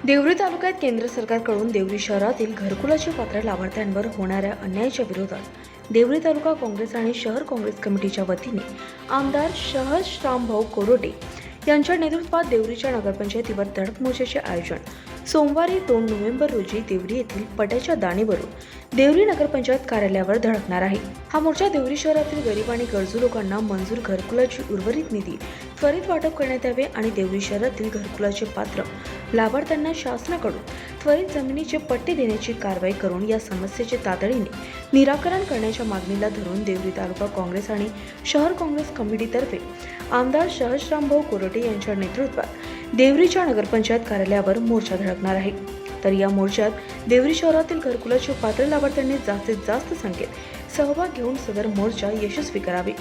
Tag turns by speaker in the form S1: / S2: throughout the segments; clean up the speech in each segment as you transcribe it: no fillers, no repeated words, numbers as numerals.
S1: देवरी तालुक्यात केंद्र सरकारकडून देवरी शहरातील घरकुलाची पात्र लाभार्थ्यांवर होणाऱ्या अन्यायाच्या विरोधात देवरी तालुका काँग्रेस आणि शहर काँग्रेस कमिटीच्या वतीने आमदार सहस्ररामभाऊ कोरोटे यांच्या नेतृत्वात देवरीच्या नगरपंचायतीवर धडक मोर्चाचे आयोजन सोमवारी 2 नोव्हेंबर रोजी देवरी येथील पट्याच्या दाणीवरून देवरी नगरपंचायत कार्यालयावर धडकणार आहे। हा मोर्चा देवरी शहरातील गरीब आणि गरजू लोकांना मंजूर घरकुलाची उर्वरित निधी त्वरित वाटप करण्यात यावे आणि देवरी शहरातील घरकुलाचे पात्र लाभार्थ्यांना शासनाकडून त्वरित जमिनीचे पट्टे देण्याची कारवाई करून या समस्येचे तातडीने निराकरण करण्याच्या मागणीला धरून देवरी तालुका काँग्रेस आणि शहर काँग्रेस कमिटीतर्फे आमदार सहस्ररामभाऊ कोरोटे यांच्या नेतृत्वात देवरीच्या नगरपंचायत कार्यालयावर मोर्चा धडकणार आहे। तर या मोर्चात देवरी शहरातील घरकुलाचे पात्र लाभार्थ्यांनी जास्तीत जास्त संख्येत सहभाग घेऊन सदर मोर्चा यशस्वी करावे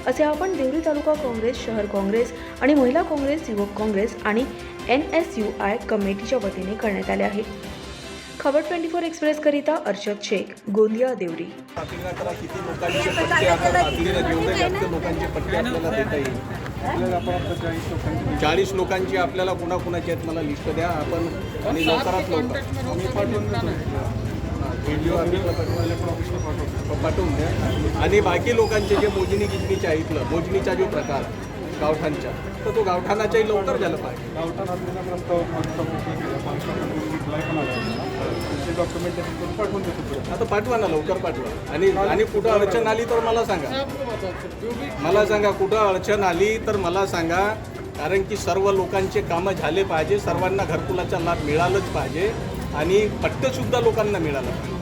S1: असे आवाहन देवरी तालुका काँग्रेस, शहर काँग्रेस आणि महिला काँग्रेस, युवक काँग्रेस आणि NSUI कमिटीच्या वतीने करण्यात आले आहे। खबर 24 एक्सप्रेस करिता अर्शद शेख, गोंदिया, देवरी।
S2: किती लोकांचे पट्टे आपण आखलेले जेवढे जास्त लोकांचे पट्टे आपल्याला देता येईल। 40 लोकांची आपल्याला कुणाकुणाची आहेत मला लिस्ट द्या आपण आणि लवकरात लवकर आम्ही पाठवून व्हिडिओ आम्ही पाठवून द्या आणि बाकी लोकांचे जे मोजणी गिजणीचे आहेत मोजणीचा जो प्रकार गावठाणचा तर तो गावठाणाच्याही लवकर झालं पाहिजे। आता पाठवा ना लवकर पाठवा आणि कुठं अडचण आली तर मला सांगा कुठं अडचण आली तर मला सांगा कारण की सर्व लोकांचे कामं झाले पाहिजे, सर्वांना घरकुलाचा लाभ मिळालाच पाहिजे आणि पट्टे सुद्धा लोकांना मिळाला पाहिजे।